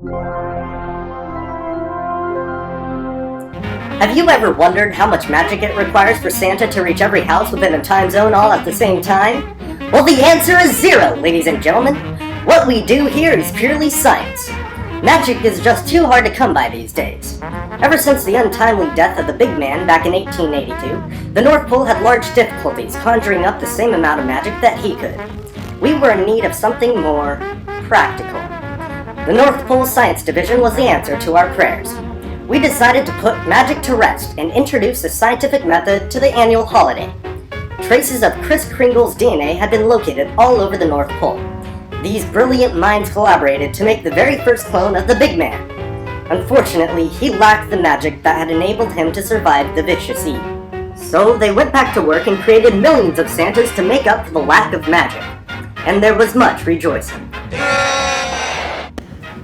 Have you ever wondered how much magic it requires for Santa to reach every house within a time zone all at the same time? Well, the answer is 0, ladies and gentlemen. What we do here is purely science. Magic is just too hard to come by these days. Ever since the untimely death of the big man back in 1882, the North Pole had large difficulties conjuring up the same amount of magic that he could. We were in need of something more practical. The North Pole Science Division was the answer to our prayers. We decided to put magic to rest and introduce a scientific method to the annual holiday. Traces of Kris Kringle's DNA had been located all over the North Pole. These brilliant minds collaborated to make the very first clone of the big man. Unfortunately, he lacked the magic that had enabled him to survive the vicious Eve. So they went back to work and created millions of Santas to make up for the lack of magic. And there was much rejoicing.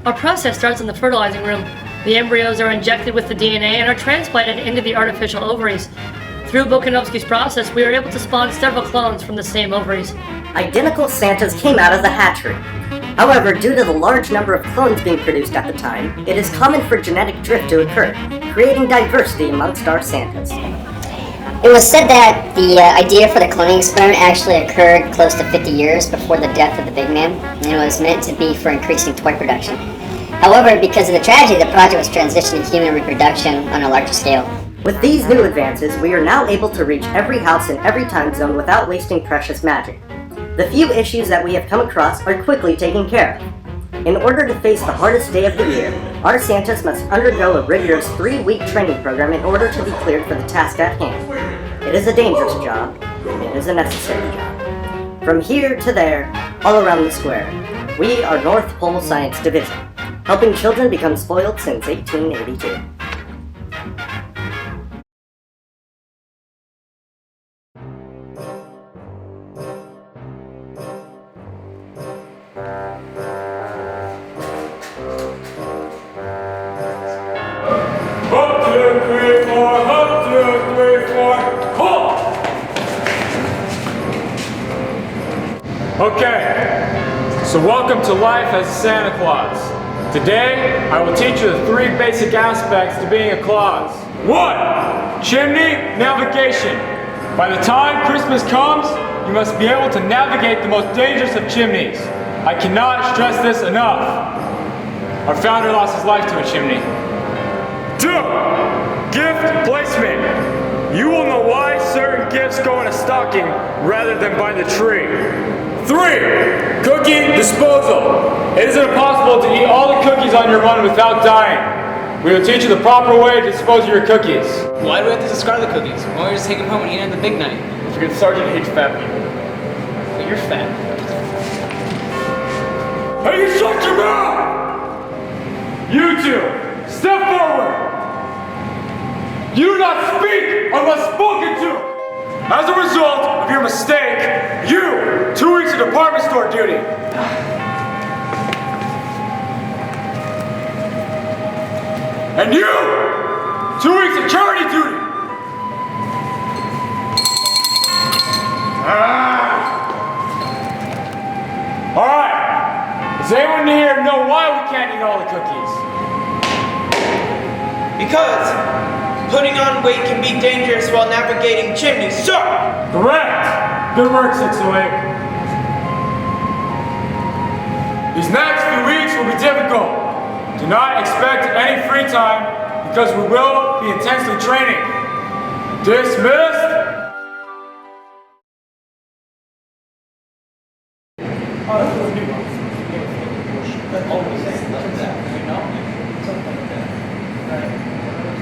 Our process starts in the fertilizing room. The embryos are injected with the DNA and are transplanted into the artificial ovaries. Through Bokanovsky's process, we are able to spawn several clones from the same ovaries. Identical Santas came out of the hatchery. However, due to the large number of clones being produced at the time, it is common for genetic drift to occur, creating diversity amongst our Santas. It was said that the idea for the cloning experiment actually occurred close to 50 years before the death of the big man, and it was meant to be for increasing toy production. However, because of the tragedy, the project was transitioning to human reproduction on a larger scale. With these new advances, we are now able to reach every house in every time zone without wasting precious magic. The few issues that we have come across are quickly taken care of. In order to face the hardest day of the year, our Santas must undergo a rigorous 3-week training program in order to be cleared for the task at hand. It is a dangerous job, and it is a necessary job. From here to there, all around the square, we are North Pole Science Division, helping children become spoiled since 1882. Okay, so welcome to life as Santa Claus. Today, I will teach you the 3 basic aspects to being a Claus. 1. Chimney navigation. By the time Christmas comes, you must be able to navigate the most dangerous of chimneys. I cannot stress this enough. Our founder lost his life to a chimney. 2. Gift placement. You will know why certain gifts go in a stocking rather than by the tree. 3. Cookie disposal. It is impossible to eat all the cookies on your run without dying. We will teach you the proper way to dispose of your cookies. Why do we have to discard the cookies? Why don't we just take them home and eat on the big night? Because Sergeant hates fat people. But you're fat. Hey, you shut your mouth! You two, step forward! You do not speak unless spoken to! As a result of your mistake, you, 2 weeks of department store duty. And you, 2 weeks of charity duty. All right, does anyone here know why we can't eat all the cookies? Because putting on weight can be dangerous while navigating chimneys, sir! Correct! Good work, 608. These next few weeks will be difficult. Do not expect any free time because we will be intensely training. Dismissed!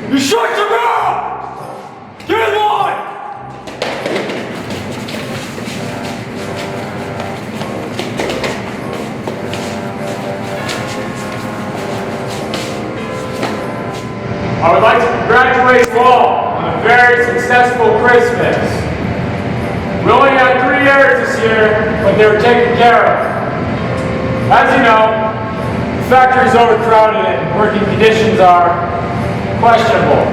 You shut your mouth! Get in line! I would like to congratulate you all on a very successful Christmas. We only had 3 errors this year, but they were taken care of. As you know, the factory is overcrowded and working conditions are questionable.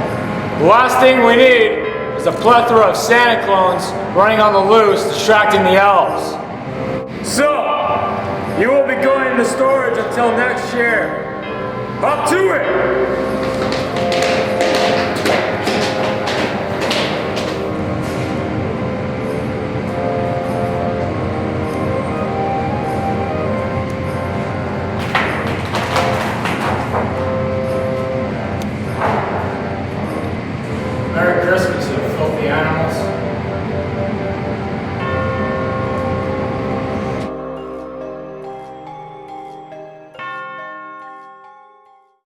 The last thing we need is a plethora of Santa clones running on the loose, distracting the elves. So, you will be going into storage until next year. Up to it!